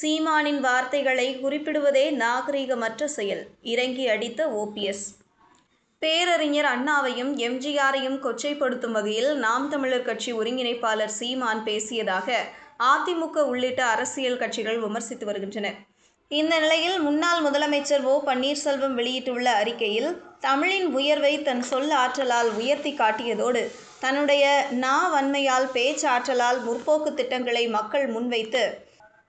சீமானின் வார்த்தைகளை குறிப்பிடுவதே நாகரிகமற்ற செயல். இறங்கி அடித்த ஓபிஎஸ். பேரறிஞர் அண்ணாவையும் எம்ஜிஆரையும் கொச்சைப்படுத்தும் வகையில் நாம் தமிழர் கட்சி ஒருங்கிணைப்பாளர் சீமான் பேசியதாக அதிமுக உள்ளிட்ட அரசியல் கட்சிகள் விமர்சித்து வருகின்றன. இந்த நிலையில் முன்னாள் முதலமைச்சர் ஓ. பன்னீர்செல்வம் வெளியிட்டுள்ள அறிக்கையில், தமிழின் உயர்வை தன் சொல் ஆற்றலால் உயர்த்தி காட்டியதோடு, தன்னுடைய வன்மையால் பேச்சாற்றலால் முற்போக்கு திட்டங்களை மக்கள் முன்வைத்து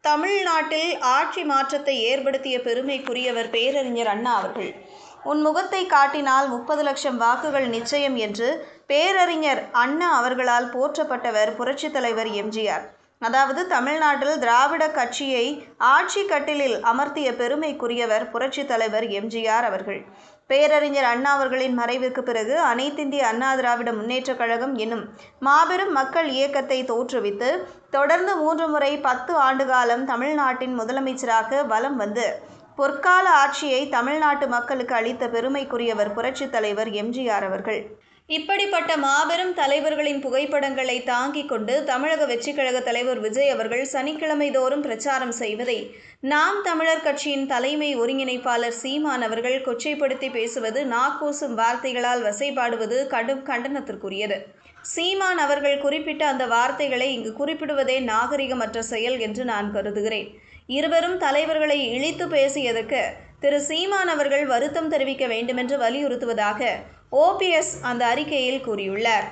தமிழ்நாட்டில் ஆட்சி மாற்றத்தை ஏற்படுத்திய பெருமைக்குரியவர் பேரறிஞர் அண்ணா அவர்கள். உன் முகத்தை காட்டினால் 30 லட்சம் வாக்குகள் நிச்சயம் என்று பேரறிஞர் அண்ணா அவர்களால் போற்றப்பட்டவர் புரட்சித் தலைவர் எம்ஜிஆர். அதாவது தமிழ்நாட்டில் திராவிட கட்சியை ஆட்சி கட்டிலில் அமர்த்திய பெருமைக்குரியவர் புரட்சித் தலைவர் எம்ஜிஆர் அவர்கள். பேரறிஞர் அண்ணா அவர்களின் மறைவுக்கு பிறகு அனைத்திந்திய அண்ணா திராவிட முன்னேற்றக் கழகம் என்னும் மாபெரும் மக்கள் இயக்கத்தை தோற்றுவித்து தொடர்ந்து 3 முறை 10 ஆண்டு காலம் தமிழ்நாட்டின் முதலமைச்சராக வலம் வந்து பொற்கால ஆட்சியை தமிழ்நாட்டு மக்களுக்கு அளித்த பெருமைக்குரியவர் புரட்சித் தலைவர் எம்ஜிஆர் அவர்கள். இப்படிப்பட்ட மாபெரும் தலைவர்களின் புகைப்படங்களை தாங்கிக் கொண்டு தமிழக வெற்றிக் கழக தலைவர் விஜய் அவர்கள் சனிக்கிழமை தோறும் பிரச்சாரம் செய்வதை நாம் தமிழர் கட்சியின் தலைமை ஒருங்கிணைப்பாளர் சீமான் அவர்கள் கொச்சைப்படுத்தி பேசுவது, நாக்கூசும் வார்த்தைகளால் வசைபாடுவது கடும் கண்டனத்திற்குரியது. சீமான் அவர்கள் குறிப்பிட்ட அந்த வார்த்தைகளை இங்கு குறிப்பிடுவதே நாகரிகமற்ற செயல் என்று நான் கருதுகிறேன். இருவரும் தலைவர்களை இழித்து பேசியதற்கு திரு சீமான் அவர்கள் வருத்தம் தெரிவிக்க வேண்டுமென்று வலியுறுத்துவதாக ஓபிஎஸ் அந்த அறிக்கையில் கூறியுள்ளார்.